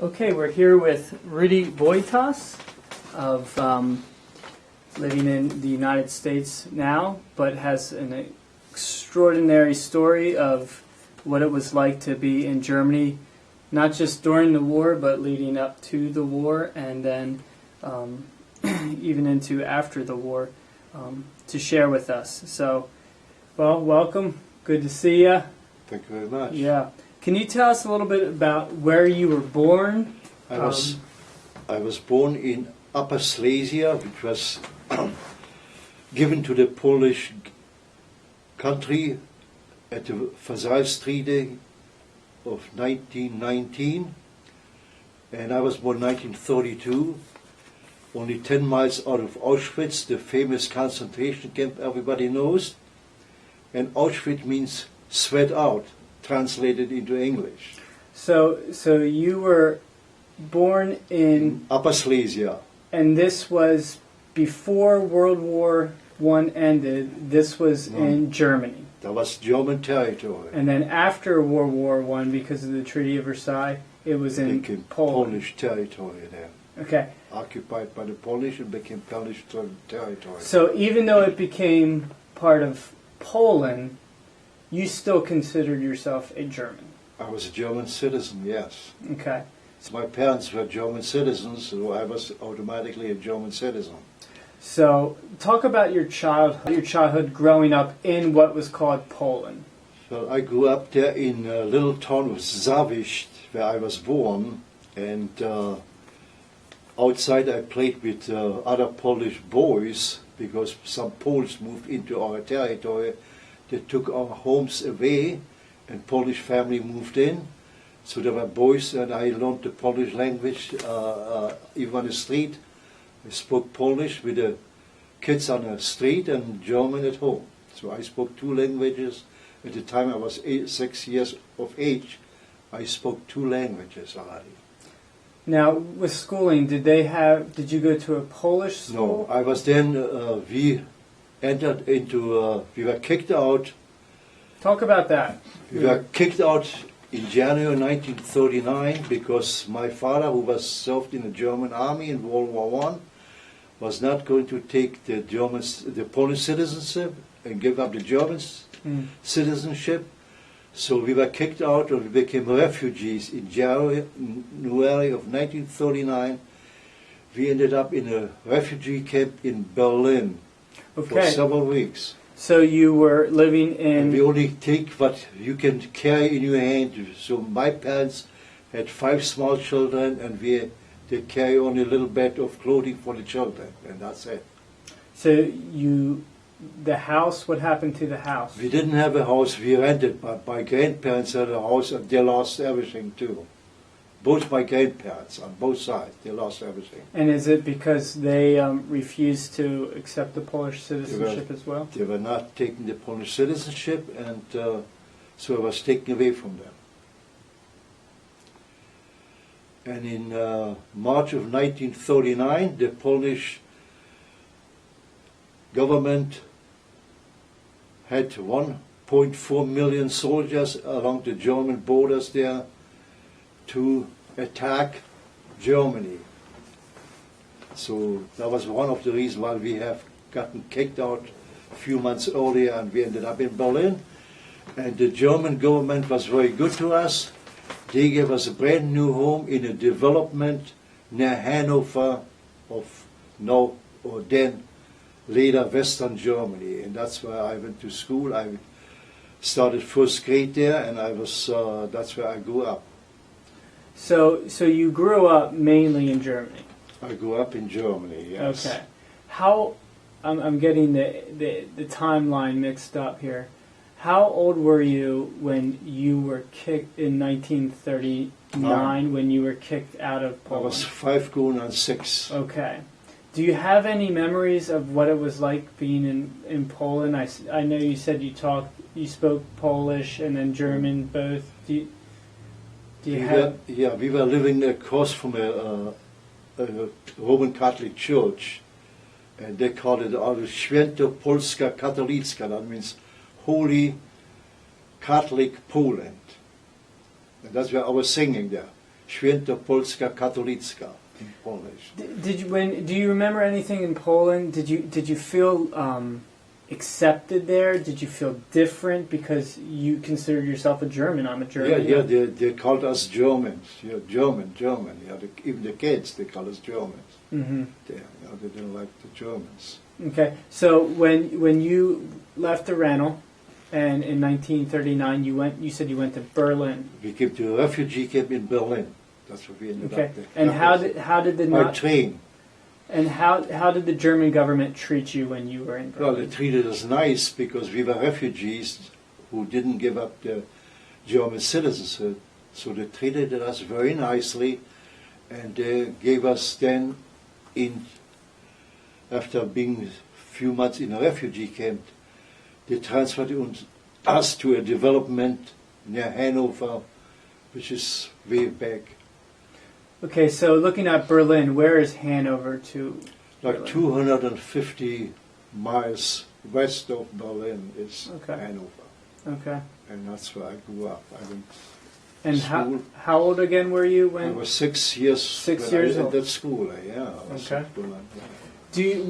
Okay, we're here with Rudy Woitas of living in the United States now, but has an extraordinary story of what it was like to be in Germany, not just during the war, but leading up to the war, and then even into after the war, to share with us. So, well, welcome. Good to see you. Thank you very much. Yeah. Can you tell us a little bit about where you were born? I was born in Upper Silesia, which was given to the Polish country at the Versailles Treaty of 1919, and I was born in 1932, only 10 miles out of Auschwitz, the famous concentration camp everybody knows. And Auschwitz means sweat out, translated into English. So you were born in Upper Silesia. And this was before World War I ended. This was in Germany. That was German territory. And then after World War I, because of the Treaty of Versailles, it was in became Poland. Polish territory there. Okay. Occupied by the Polish and became Polish territory. So even though it became part of Poland, you still considered yourself a German. I was a German citizen, yes. Okay. So my parents were German citizens, so I was automatically a German citizen. So talk about your childhood growing up in what was called Poland. So I grew up there in a little town of Zawiść, where I was born, and outside I played with other Polish boys, because some Poles moved into our territory. They took our homes away, and Polish family moved in. So there were boys, and I learned the Polish language even on the street. I spoke Polish with the kids on the street and German at home. So I spoke two languages. At the time I was 6 years of age, I spoke two languages already. Now, with schooling, did you go to a Polish school? No, I was then, we entered into, we were kicked out. Talk about that. We were kicked out in January 1939 because my father, who was served in the German army in World War I, was not going to take the Polish citizenship and give up the German citizenship. So we were kicked out and we became refugees in January of 1939. We ended up in a refugee camp in Berlin for several weeks. So you were living in... And we only take what you can carry in your hand. So my parents had 5 small children, and they carry only a little bit of clothing for the children, and that's it. So the house, what happened to the house? We didn't have a house, we rented, but my grandparents had a house, and they lost everything too. Both my grandparents, on both sides, they lost everything. And is it because they refused to accept the Polish citizenship as well? They were not taking the Polish citizenship, and so it was taken away from them. And in March of 1939, the Polish government had 1.4 million soldiers along the German borders there to attack Germany. So that was one of the reasons why we have gotten kicked out a few months earlier, and we ended up in Berlin. And the German government was very good to us. They gave us a brand new home in a development near Hanover of now or then later Western Germany. And that's where I went to school. I started first grade there, and that's where I grew up. So you grew up mainly in Germany? I grew up in Germany, yes. Okay. How, I'm getting the timeline mixed up here. How old were you when you were kicked in 1939, when you were kicked out of Poland? I was 5 going on 6. Okay. Do you have any memories of what it was like being in Poland? I know you said you spoke Polish and then German both. Do you have... We were living across from a Roman Catholic church, and they called it Święto Polska Katolicka. That means Holy Catholic Poland. And that's where I was singing there. Świętopolska katolicka in Polish. Do you remember anything in Poland? Did you feel accepted there? Did you feel different because you considered yourself a German? I'm a German. Yeah, they called us Germans. Yeah, German. Yeah, even the kids, they call us Germans. Mm-hmm. They didn't like the Germans. Okay, so when you left the rental, and in 1939 you said you went to Berlin. We came to a refugee camp in Berlin. That's what we ended up there. And how did the by train? And how did the German government treat you when you were in Berlin? Well, they treated us nice because we were refugees who didn't give up their German citizenship. So they treated us very nicely, and they gave us then, after being a few months in a refugee camp, they transferred us to a development near Hanover, which is way back. Okay, so looking at Berlin, where is Hanover to? Like Berlin? 250 miles west of Berlin is Hanover. Okay. And that's where I grew up. I went and to school. How old again were you when? I was 6 years. 6 years old. At that school, yeah. I was Okay. in Berlin, yeah. Do you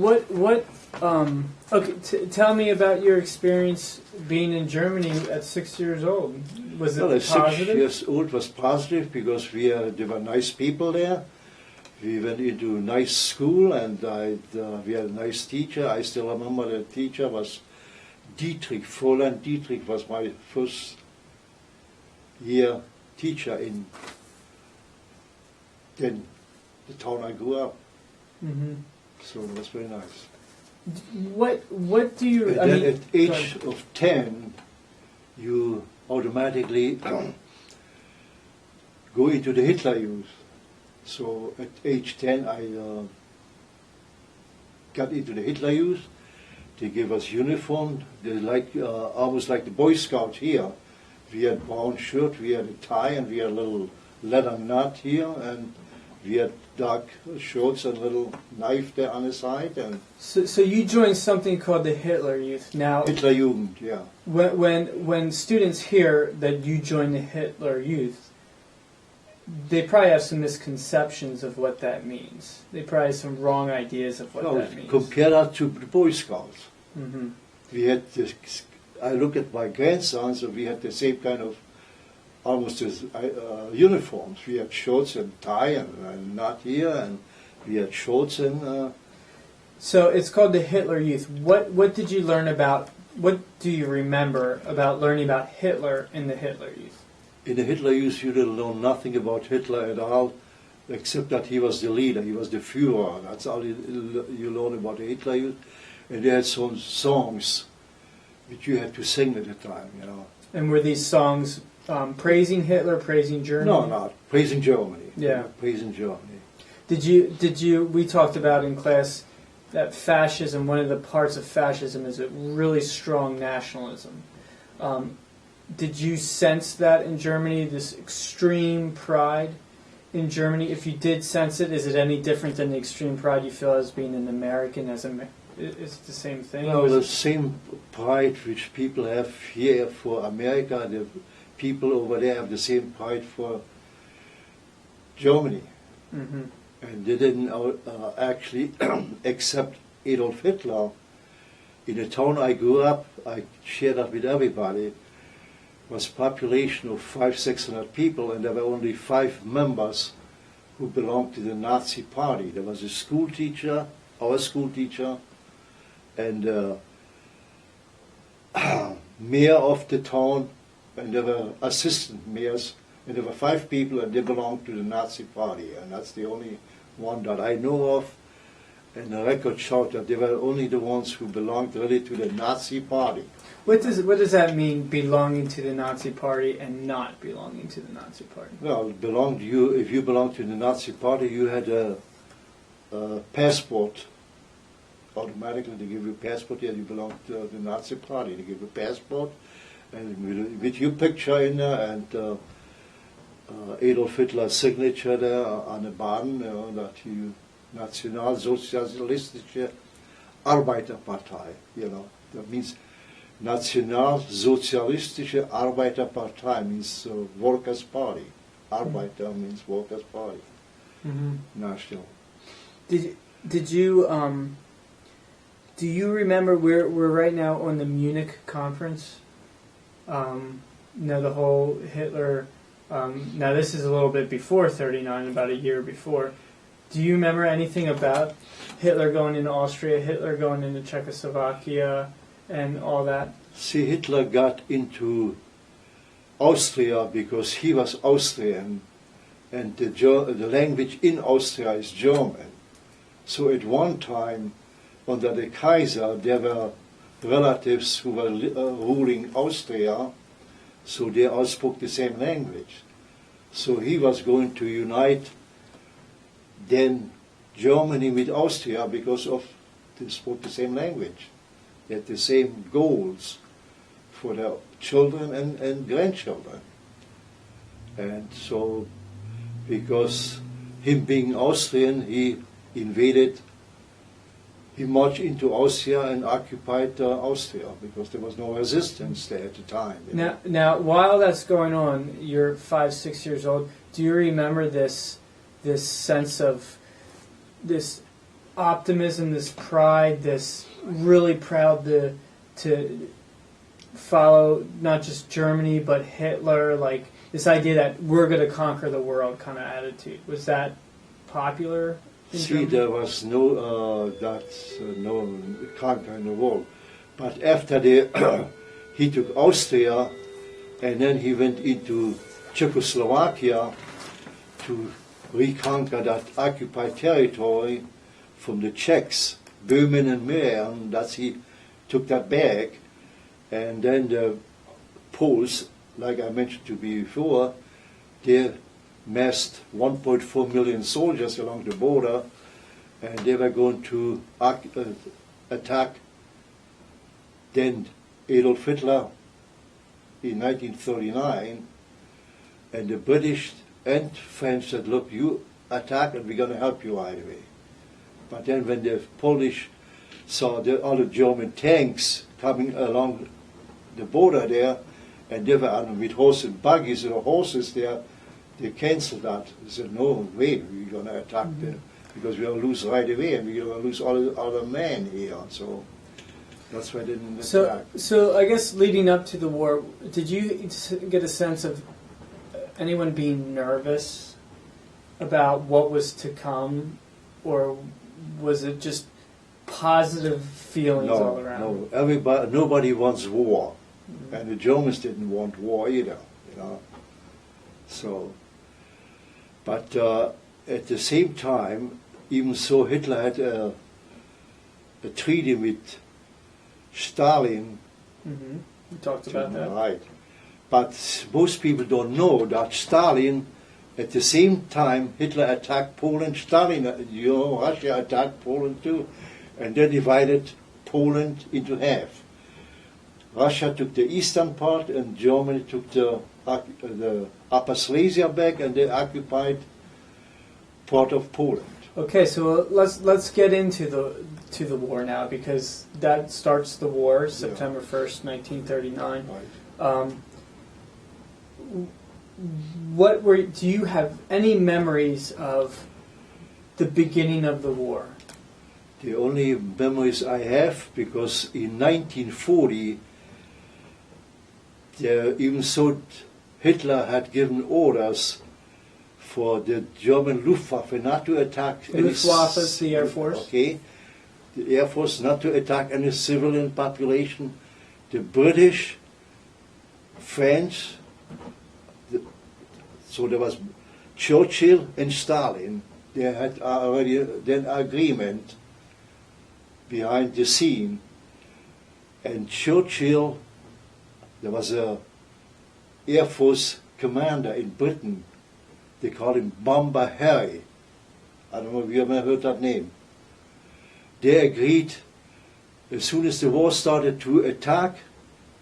okay? Tell me about your experience being in Germany at 6 years old. Was it Well, at positive? 6 years old was positive because there were nice people there. We went into a nice school, and we had a nice teacher. I still remember the teacher was Dietrich. Fräulein Dietrich was my first year teacher in the town I grew up. Mm-hmm. So it was very nice. What do you? And then at age of 10, you automatically go into the Hitler Youth. So at age 10, I got into the Hitler Youth. They gave us uniform. They almost like the Boy Scouts here. We had brown shirt, we had a tie, and we had a little leather nut here, and we had dark shorts and a little knife there on the side. And so you joined something called the Hitler Youth. Now Hitler Jugend, yeah. When students hear that you joined the Hitler Youth, they probably have some misconceptions of what that means. They probably have some wrong ideas of what that means. Compare that to the Boy Scouts. Mm-hmm. We had this, I look at my grandsons, and we had the same kind of almost as uniforms. We had shorts and tie and not here, and we had shorts and. So it's called the Hitler Youth. What did you learn about? What do you remember about learning about Hitler in the Hitler Youth? In the Hitler Youth, you didn't know nothing about Hitler at all, except that he was the leader, he was the Führer. That's all you learn about the Hitler Youth. And they had some songs which you had to sing at the time, you know. And were these songs praising Hitler, praising Germany? No, not praising Germany. Yeah, praising Germany. Did you? We talked about in class that fascism. One of the parts of fascism is a really strong nationalism. Did you sense that in Germany? This extreme pride in Germany. If you did sense it, is it any different than the extreme pride you feel as being an American? It's the same thing. No, the same pride which people have here for America. The people over there have the same pride for Germany. Mm-hmm. And they didn't actually accept Adolf Hitler. In the town I grew up, I shared that with everybody, was a population of 500-600 people, and there were only 5 members who belonged to the Nazi party. There was a school teacher, our school teacher, and mayor of the town, and there were assistant mayors, and there were 5 people, and they belonged to the Nazi party, and that's the only one that I know of. And the record showed that they were only the ones who belonged really to the Nazi party. What does that mean, belonging to the Nazi party and not belonging to the Nazi party? Well, if you belonged to the Nazi party, you had a passport. Automatically, they give you a passport. Yeah, you belong to the Nazi party. They give you a passport, and with your picture in there, and Adolf Hitler's signature there on the bottom, that you Nationalsozialistische Arbeiterpartei. That means Nationalsozialistische Arbeiterpartei means Workers' Party. Arbeiter means Workers' Party, Mm-hmm. national. Did you do you remember we're right now on the Munich conference? The whole Hitler. Now this is a little bit before '39, about a year before. Do you remember anything about Hitler going into Austria, Hitler going into Czechoslovakia, and all that? See, Hitler got into Austria because he was Austrian, and the language in Austria is German. So at one time, under the Kaiser, there were relatives who were ruling Austria, so they all spoke the same language. So he was going to unite then Germany with Austria because of they spoke the same language. They had the same goals for their children and grandchildren. And so, because him being Austrian, he marched into Austria and occupied Austria because there was no resistance there at the time. Now, while that's going on, you're 5, 6 years old. Do you remember this sense of this optimism, this pride, this really proud to follow not just Germany but Hitler, like this idea that we're going to conquer the world kind of attitude? Was that popular? See, there was no conquering the world. But after he took Austria, and then he went into Czechoslovakia to reconquer that occupied territory from the Czechs, Böhmen and Mähren. That's he took that back, and then the Poles, like I mentioned to you before, they massed 1.4 million soldiers along the border, and they were going to attack then Adolf Hitler in 1939, and the British and French said, look, you attack and we're going to help you right away. But then when the Polish saw all the German tanks coming along the border there, and they were with horses and buggies and horses there, they canceled that. They said, no way, we're going to attack them because we're going to lose right away and we're going to lose all the men here. So that's why they didn't attack. So I guess leading up to the war, did you get a sense of anyone being nervous about what was to come, or was it just positive feelings all around? No, nobody wants war, and the Germans didn't want war either, So, but at the same time, even so, Hitler had a treaty with Stalin. Mm-hmm. We talked about that. Right. But most people don't know that Stalin, at the same time, Hitler attacked Poland. Stalin, Russia attacked Poland too, and they divided Poland into half. Russia took the eastern part, and Germany took the Upper Silesia back, and they occupied part of Poland. Okay, so let's get into the war now, because that starts the war, September 1st, 1939. Right. Do you have any memories of the beginning of the war? The only memories I have, because in 1940, even so, Hitler had given orders for the German Luftwaffe not to attack Luftwaffe is the Air Force? Okay. The Air Force not to attack any civilian population. The British, French, so there was Churchill and Stalin. They had already then agreement behind the scene. And Churchill, there was a Air Force commander in Britain. They called him Bomber Harry. I don't know if you ever heard that name. They agreed, as soon as the war started, to attack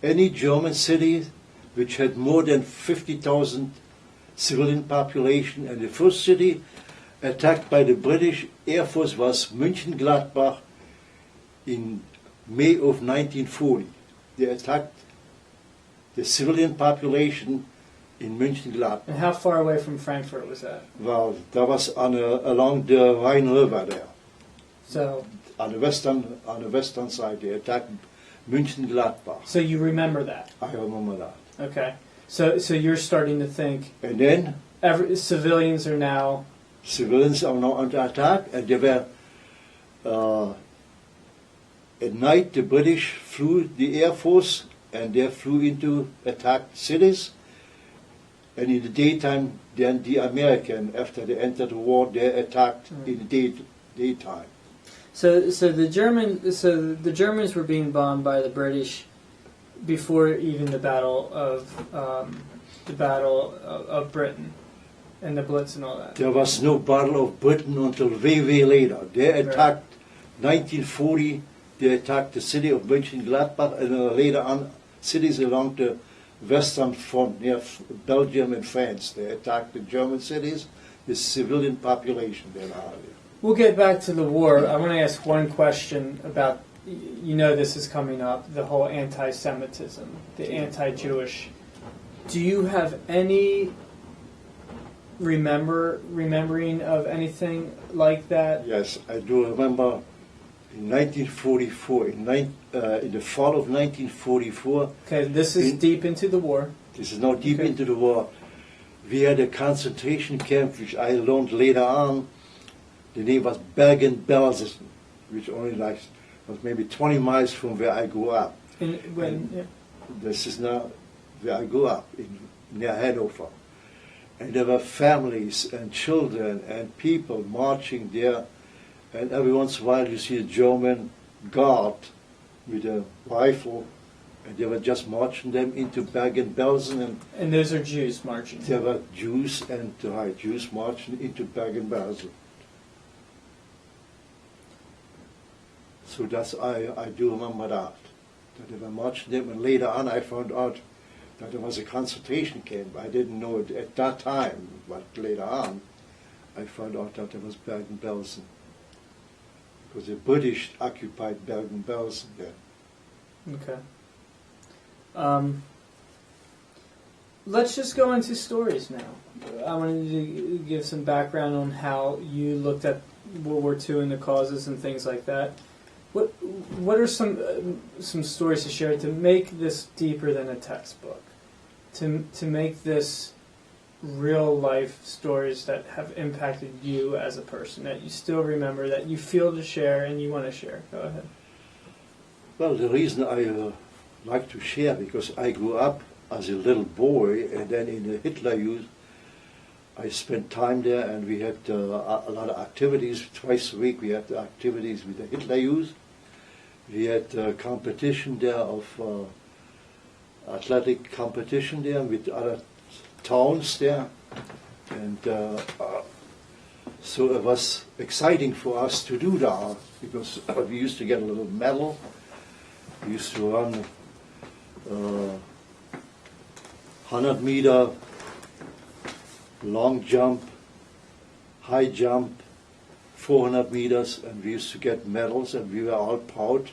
any German city which had more than 50,000 civilian population. And the first city attacked by the British Air Force was Mönchengladbach in May of 1940. They attacked the civilian population in Mönchengladbach. And how far away from Frankfurt was that? Well, that was along the Rhine River there. So On the western side, they attacked Mönchengladbach. so you remember that? I remember that. Okay. So you're starting to think And then civilians are now. civilians are now under attack, and they were at night the British flew the Air Force, and they flew into attacked cities, and in the daytime then the American, after they entered the war, they attacked in the daytime. So the Germans were being bombed by the British before even the Battle of Britain and the Blitz and all that. There was no Battle of Britain until way, way later. They attacked 1940. They attacked the city of Mönchengladbach, and later on cities along the western front near Belgium and France. They attacked the German cities, the civilian population there. We'll get back to the war. I want to ask one question about, this is coming up, the whole anti-Semitism, the anti-Jewish. Do you have any remembering of anything like that? Yes, I do remember in 1944, in the fall of 1944. Okay, this is deep into the war. This is now deep into the war. We had a concentration camp, which I learned later on. The name was Bergen-Belsen, which only was maybe 20 miles from where I grew up. This is now where I grew up, near Hanover. And there were families and children and people marching there. And every once in a while you see a German guard with a rifle, and they were just marching them into Bergen-Belsen. And those are Jews marching? There were Jews Jews marching into Bergen-Belsen. So I do remember that they were marching them, and later on I found out that there was a concentration camp. I didn't know it at that time, but later on I found out that there was Bergen-Belsen, because the British occupied Bergen-Belsen there. Okay. Let's just go into stories now. I wanted to give some background on how you looked at World War II and the causes and things like that. What are some stories to share to make this deeper than a textbook? To make this real life stories that have impacted you as a person, that you still remember, that you feel to share and you want to share. Go ahead. Well, the reason I like to share, because I grew up as a little boy, and then in the Hitler Youth, I spent time there, and we had a lot of activities. Twice a week we had activities with the Hitler Youth. We had competition there of athletic competition there with other towns there. And so it was exciting for us to do that, because we used to get a little medal. We used to run 100-meter, long jump, high jump, 400 meters, and we used to get medals, and we were all proud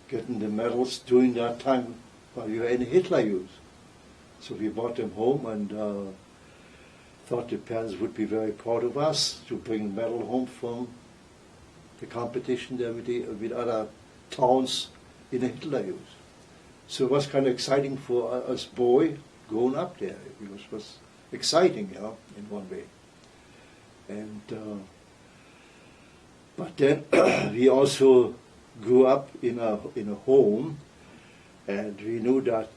getting the medals during that time while we were in Hitler Youth. So we brought them home, and thought the parents would be very proud of us to bring a medal home from the competition there with other towns in the Hitler Youth. So it was kind of exciting for us boy growing up there. It was exciting, in one way. And but then we also grew up in a home, and we knew that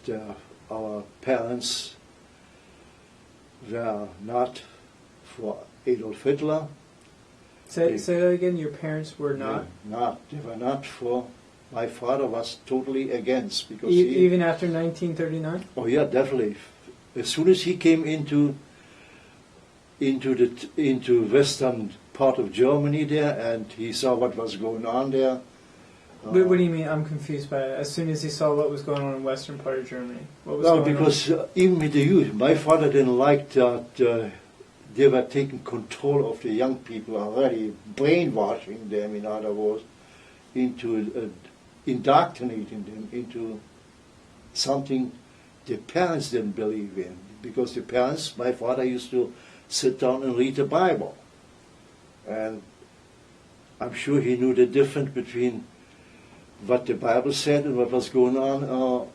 our parents were not for Adolf Hitler. Say that again. Your parents were not. They were not for. My father was totally against, because even after 1939. Oh yeah, definitely. As soon as he came into western part of Germany there, and he saw what was going on there. What do you mean? I'm confused by it. As soon as he saw what was going on in western part of Germany, what was going because even with the youth, my father didn't like that they were taking control of the young people already, brainwashing them, in other words, into indoctrinating them into something the parents didn't believe in. because the parents, my father used to sit down and read the Bible. And I'm sure he knew the difference between what the Bible said and what was going on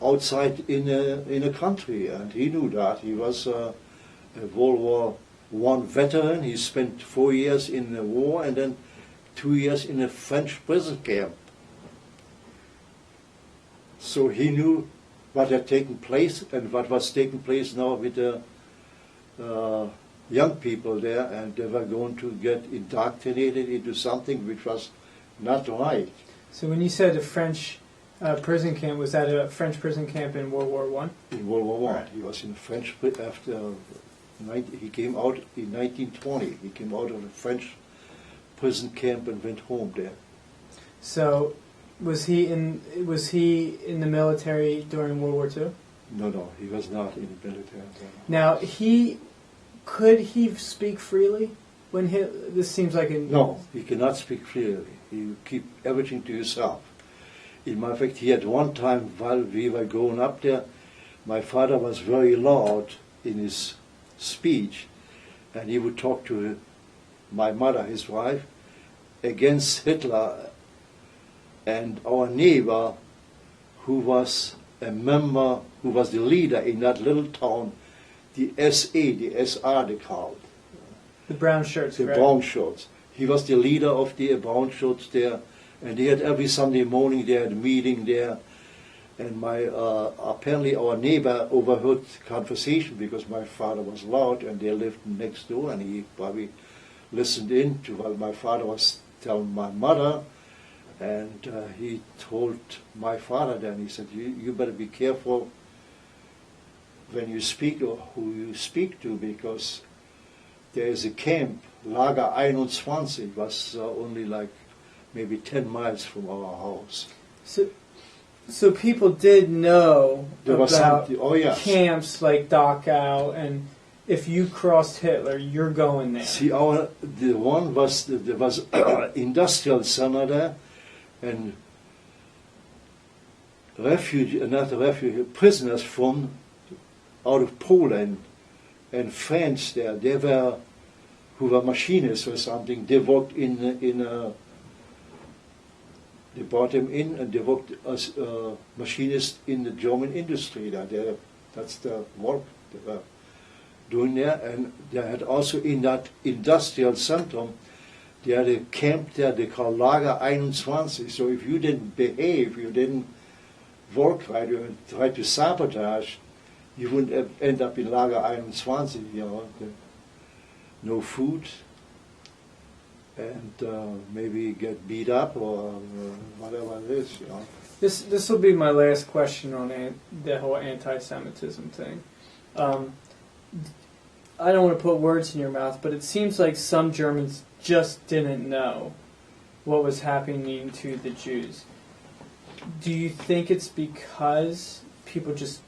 outside in a country. And he knew that. He was a World War I veteran. He spent 4 years in the war and then 2 years in a French prison camp. So he knew what had taken place and what was taking place now with the young people there, and they were going to get indoctrinated into something which was not right. So when you said a French prison camp, was that a French prison camp in World War I? In World War I. Right. He was in French after he came out in 1920. He came out of a French prison camp and went home there. So was he in the military during World War II? No, he was not in the military. Now could he speak freely when this seems like a No, he cannot speak freely. He would keep everything to himself. In fact, he had one time while we were going up there, my father was very loud in his speech, and he would talk to my mother, his wife, against Hitler and our neighbor, who was a member, who was the leader in that little town, the SA, the SR they called. the brown shirts, The right? brown shirts. He was the leader of the brown shirts there, and they had every Sunday morning they had a meeting there. And apparently our neighbor overheard the conversation because my father was loud and they lived next door, and he probably listened in to what my father was telling my mother, and he told my father then, he said, you better be careful when you speak or who you speak to, because there is a camp, Lager 21, was only like maybe 10 miles from our house. So people did know There was about oh yes. camps like Dachau, and if you crossed Hitler, you're going there. See, there was industrial center there, and prisoners from out of Poland and France there, who were machinists or something. They worked they brought them in, and they worked as machinists in the German industry there. That's the work they were doing there. And they had also in that industrial center, they had a camp there they call Lager 21. So if you didn't behave, you didn't work right, you tried to sabotage, you wouldn't end up in Lager 21, no food, and maybe get beat up or whatever it is. This will be my last question on the whole anti-Semitism thing. I don't want to put words in your mouth, but it seems like some Germans just didn't know what was happening to the Jews. Do you think it's because people just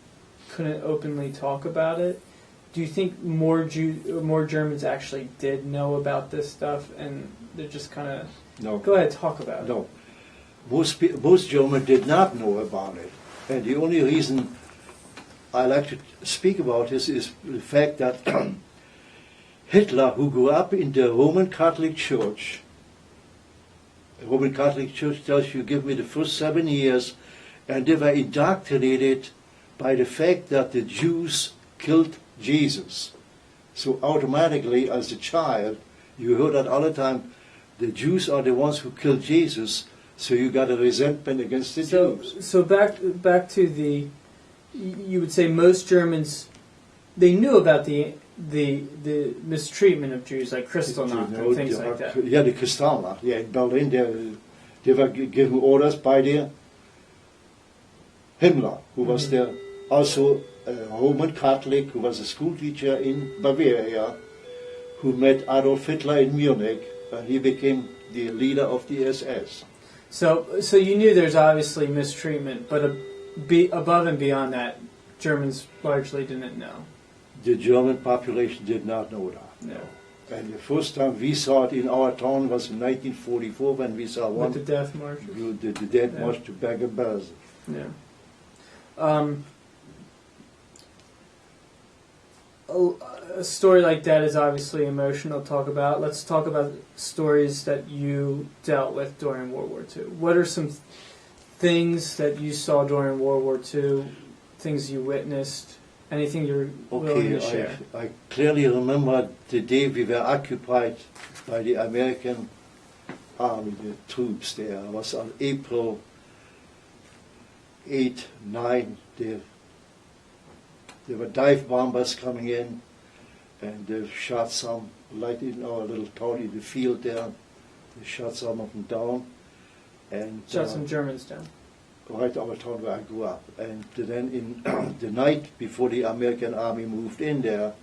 couldn't openly talk about it? Do you think more Germans actually did know about this stuff, and they're just kind of... No. Go ahead, talk about it. No. Most Germans did not know about it. And the only reason I like to speak about this is the fact that Hitler, who grew up in the Roman Catholic Church, the Roman Catholic Church tells you, give me the first 7 years, and they were indoctrinated by the fact that the Jews killed Jesus. So automatically, as a child, you heard that all the time, the Jews are the ones who killed Jesus, so you got a resentment against the Jews. So back to you would say most Germans, they knew about the mistreatment of Jews, like Kristallnacht and things like that. Yeah, the Kristallnacht. Yeah, in Berlin, they were given orders by the Himmler, who was there, also a Roman Catholic, who was a school teacher in Bavaria, who met Adolf Hitler in Munich, and he became the leader of the SS. So you knew there's obviously mistreatment, but above and beyond that, Germans largely didn't know. The German population did not know that. No. And the first time we saw it in our town was in 1944 when we saw With the death marches? the death march to Bergen-Belsen. Yeah. a story like that is obviously emotional to talk about. Let's talk about stories that you dealt with during World War II. What are some things that you saw during World War II, things you witnessed, anything you're willing to share? I clearly remember the day we were occupied by the American army, the troops there. It was on April 8, 9. There were dive bombers coming in, and they shot some right in our little town in the field there. They shot some of them down. And Shot some Germans down. Right our town where I grew up. And then in the night before the American army moved in there,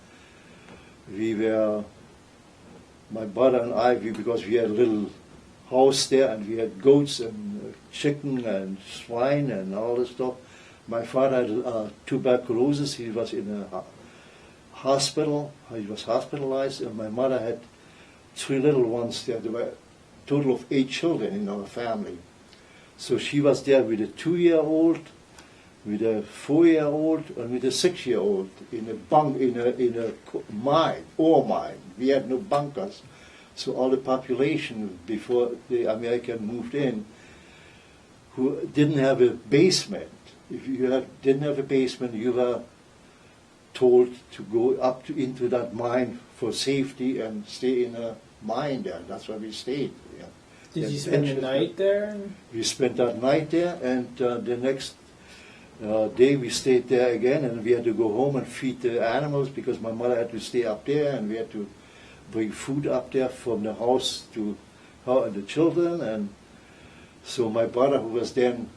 my brother and I, because we had a little house there and we had goats and chicken and swine and all this stuff. My father had tuberculosis. He was in a hospital. He was hospitalized, and my mother had 3 little ones there. There were a total of 8 children in our family. So she was there with a 2-year-old, with a 4-year-old, and with a 6-year-old in a mine, ore mine. We had no bunkers, so all the population before the American moved in, who didn't have a basement. If you didn't have a basement, you were told to go up into that mine for safety and stay in a mine there. That's where we stayed. Yeah. Did you spend the night there? We spent that night there, and the next day we stayed there again, and we had to go home and feed the animals because my mother had to stay up there, and we had to bring food up there from the house to her and the children. And so my brother, who was then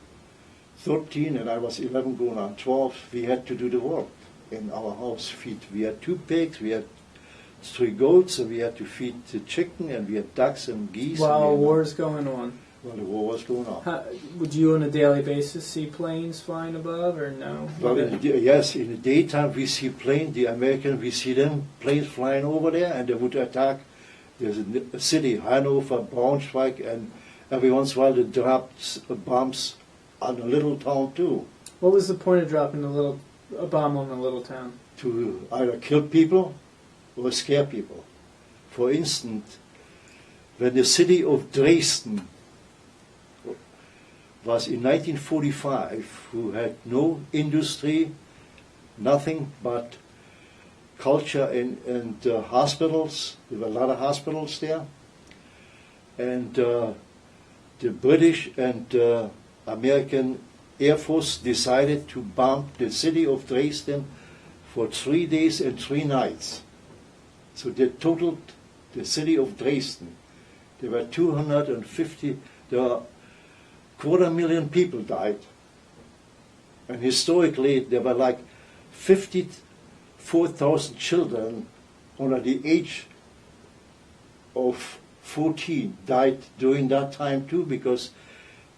13 and I was 11 going on 12, we had to do the work in our house. We had 2 pigs, we had 3 goats, and we had to feed the chicken, and we had ducks and geese. While war's going on. While the war was going on. Would you on a daily basis see planes flying above, or no? Well, yes, in the daytime we see planes, the Americans, we see them, planes flying over there, and they would attack. There's a city, Hanover, Braunschweig, and every once in a while they dropped bombs on a little town too. What was the point of dropping a bomb on a little town? To either kill people or scare people. For instance, when the city of Dresden was in 1945, who had no industry, nothing but culture and hospitals. There were a lot of hospitals there. And the British and American Air Force decided to bomb the city of Dresden for 3 days and 3 nights. So they totaled the city of Dresden. There were 250, there were 250,000 people died. And historically there were like 54,000 children under the age of 14 died during that time too, because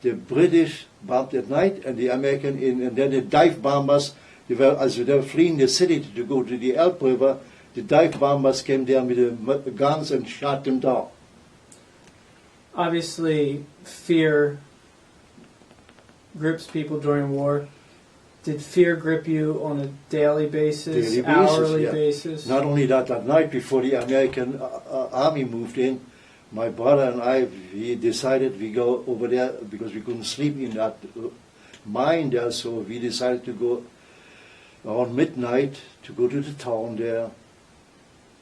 the British bombed at night and the American and then the dive bombers, they were fleeing the city to go to the Elbe River. The dive bombers came there with the guns and shot them down. Obviously, fear grips people during war. Did fear grip you on a daily basis, hourly basis? Not only that, that night before the American army moved in, my brother and I, we decided we go over there because we couldn't sleep in that mine there, so we decided to go around midnight to go to the town there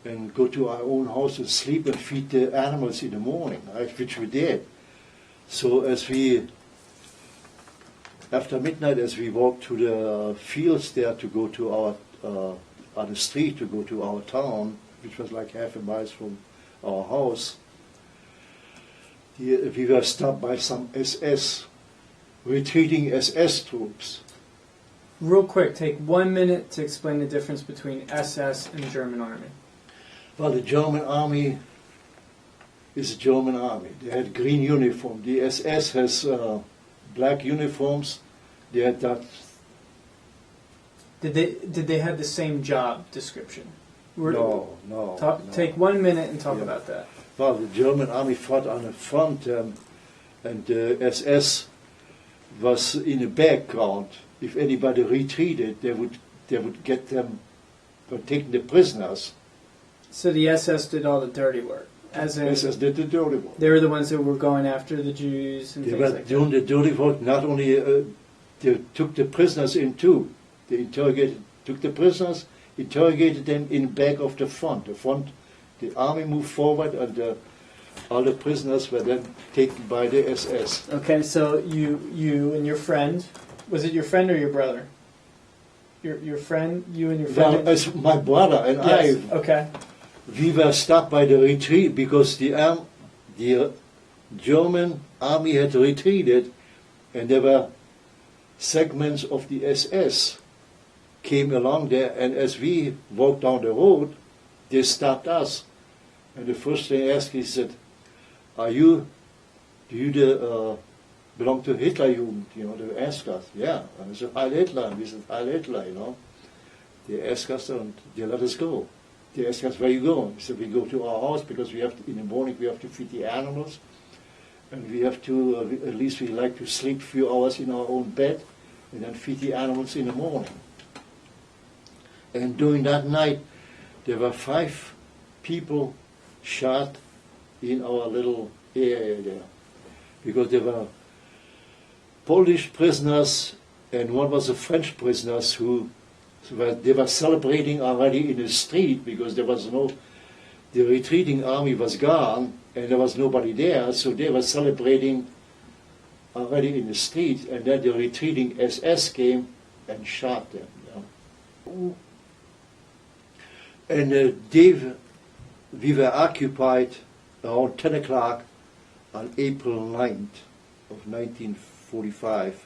and go to our own house and sleep and feed the animals in the morning, which we did. So after midnight, as we walked to the fields there to go to our, on the street to go to our town, which was like half a mile from our house, we were stopped by some retreating SS troops. Real quick, take 1 minute to explain the difference between SS and German Army. Well, the German Army is a German Army. They had green uniform. The SS has black uniforms. They had that. Did they have the same job description? No. Take 1 minute and talk about that. Well, the German Army fought on the front, and the SS was in the background. If anybody retreated, they would get them were taking the prisoners. So the SS did all the dirty work. As in, SS did the dirty work. they were the ones that were going after the Jews and They things were like doing that. the dirty work. Not only they took the prisoners in too. They took the prisoners, interrogated them in back of the front. The army moved forward, and all the prisoners were then taken by the SS. Okay, so you and your friend, was it your friend or your brother? Your friend, you and your friend. Well, as my brother and yes. I, Okay. we were stopped by the retreat because the German army had retreated, and there were segments of the SS came along there, and as we walked down the road, they stopped us. And the first thing they asked, he said, do you belong to Hitlerjugend? You know, they asked us. Yeah. And I said, Heil Hitler. And we said, Heil Hitler, you know. They asked us and they let us go. They asked us, where you going? We said, we go to our house because we have to, in the morning we have to feed the animals. And we have to, at least we like to sleep a few hours in our own bed and then feed the animals in the morning. And during that night, there were 5 people shot in our little area there. Because there were Polish prisoners and one was a French prisoners who they were celebrating already in the street because there was the retreating army was gone and there was nobody there, so they were celebrating already in the street, and then the retreating SS came and shot them. Yeah. And we were occupied around 10 o'clock on April 9th of 1945.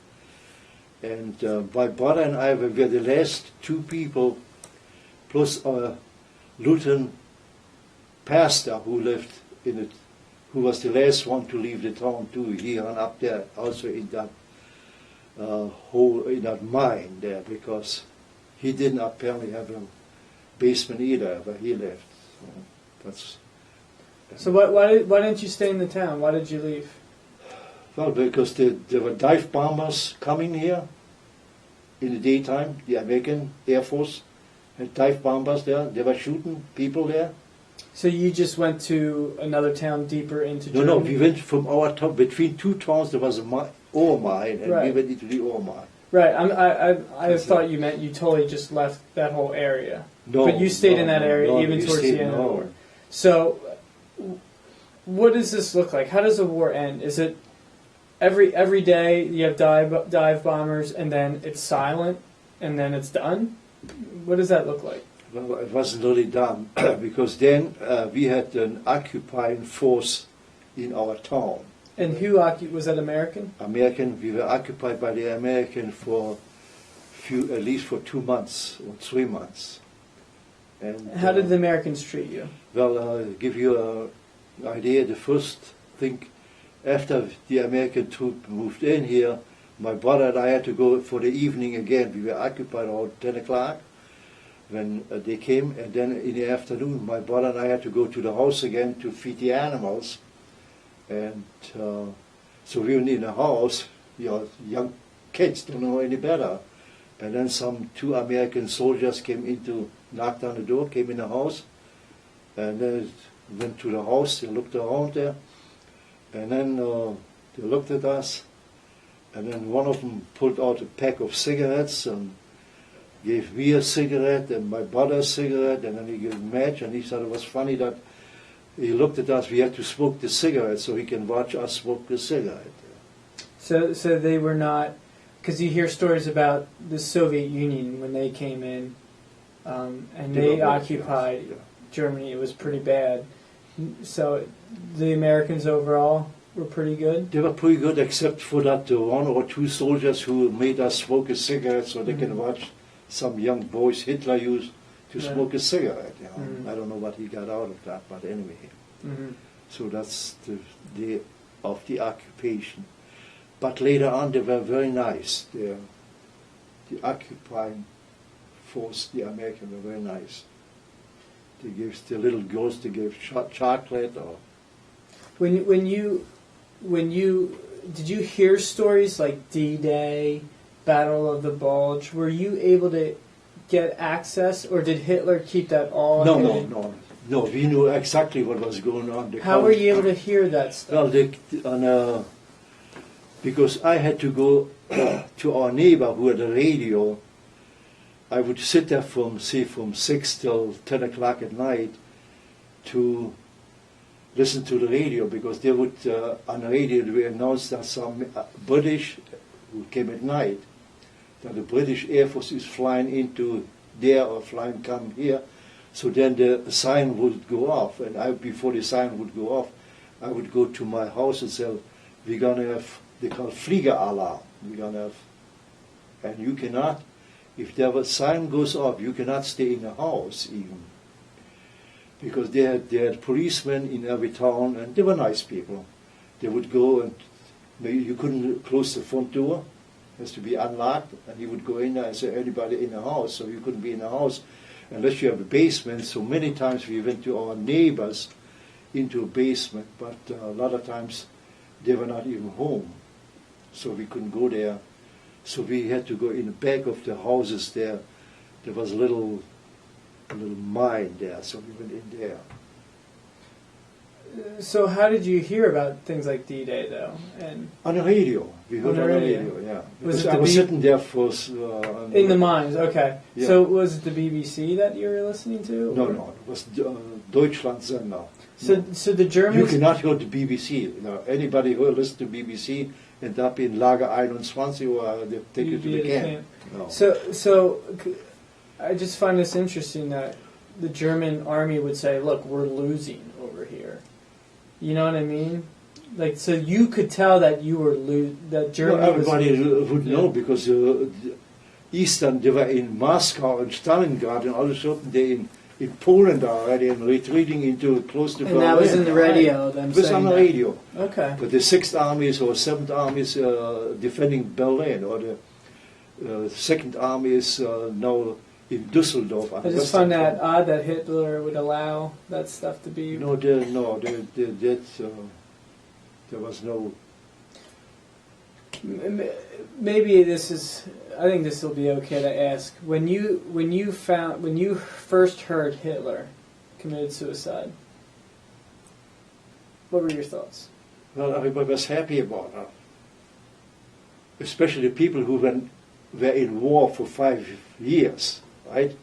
And my brother and I were the last 2 people, plus our Lutheran pastor who lived in it, who was the last one to leave the town too. He ran up there also in that hole, in that mine there, because he didn't apparently have a basement either, but he left. So why didn't you stay in the town? Why did you leave? Well, because there were dive bombers coming here in the daytime. The American Air Force had dive bombers there. They were shooting people there. So you just went to another town deeper into Germany? No, we went from our town, between 2 towns there was a ore mine, and we went into the ore mine. Right, I thought you meant you totally just left that whole area. No, but you stayed in that area even towards the end of the war. So, what does this look like? How does the war end? Is it every day you have dive bombers and then it's silent and then it's done? What does that look like? Well, it wasn't really done because then we had an occupying force in our town. And who was that American? American. We were occupied by the American for at least for 2 months or 3 months. And how did the Americans treat you? Well, I'll give you an idea. The first thing, after the American troop moved in here, my brother and I had to go for the evening again. We were occupied around 10 o'clock when they came, and then in the afternoon my brother and I had to go to the house again to feed the animals. And so we were in the house, young kids don't know any better. And then 2 American soldiers came knocked on the door, came in the house, and then went to the house, they looked around there, and then they looked at us, and then one of them pulled out a pack of cigarettes and gave me a cigarette and my brother a cigarette, and then he gave a match, and he thought it was funny that he looked at us, we had to smoke the cigarette so he can watch us smoke the cigarette. So they were not, because you hear stories about the Soviet Union when they came in and they occupied Germany. It was pretty bad. So the Americans overall were pretty good? They were pretty good, except for that 1 or 2 soldiers who made us smoke a cigarette so they can watch some young boys Hitler used to smoke a cigarette. I don't know what he got out of that, but anyway. So that's the day of the occupation. But later on they were very nice. The occupying force, the Americans were very nice. They gave the little girls, they gave chocolate. Or when you did you hear stories like D-Day, Battle of the Bulge? Were you able to get access, or did Hitler keep that all No, hidden? no. We knew exactly what was going on. How were you able to hear that stuff? Well, because I had to go to our neighbor who had a radio. I would sit there from 6 till 10 o'clock at night to listen to the radio, because they would, on the radio, they announced that some British who came at night, that the British Air Force is flying into there or come here. So then the sign would go off, and before the sign would go off, I would go to my house and say, we're going to have, they call Flieger alarm. We're going to have, and you cannot, if the sign goes off, you cannot stay in the house even. Because they had policemen in every town, and they were nice people. They would go, and maybe you couldn't close the front door. It has to be unlocked, and you would go in there and say, anybody in the house, so you couldn't be in the house unless you have a basement. So many times we went to our neighbors into a basement, but a lot of times they were not even home, so we couldn't go there. So we had to go in the back of the houses there. There was a little mine there, so we went in there. So how did you hear about things like D-Day, though? And on the radio. We heard on the radio, yeah. Was I was sitting there for... in the mines, okay. Yeah. So was it the BBC that you were listening to? No, it was Deutschlandsender. So the Germans... You cannot hear the BBC. Anybody who listens to BBC end up in Lager 21 or they take you to the camp. No. So I just find this interesting that the German army would say, look, we're losing over here. You know what I mean? Like, so you could tell that you were that Germany everybody was would know, because Eastern, they were in Moscow and Stalingrad, and all of a sudden they in Poland already and retreating into close to Berlin. And that was in the radio, them It was saying on the that. radio. Okay. But the 6th Armies or 7th Armies defending Berlin, or the 2nd Army is now in Düsseldorf. I just find that odd that Hitler would allow that stuff to be... There was no... Maybe this is... I think this will be okay to ask. When you first heard Hitler committed suicide, what were your thoughts? Well, everybody was happy about it. Especially the people who were in war for 5 years, right?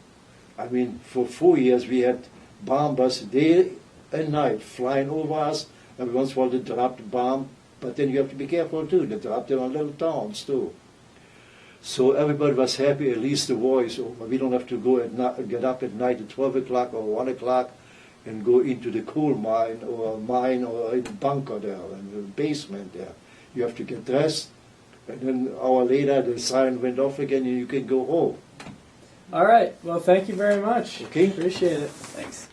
I mean, for 4 years we had bombers day and night flying over us, and we once wanted to drop the bomb, but then you have to be careful too. They drop them on little towns too. So everybody was happy, at least the war is over. We don't have to go get up at night at 12 o'clock or 1 o'clock and go into the coal mine or in the bunker there, in the basement there. You have to get dressed, and then an hour later the siren went off again and you can go home. All right. Well, thank you very much. Okay. Appreciate it. Thanks.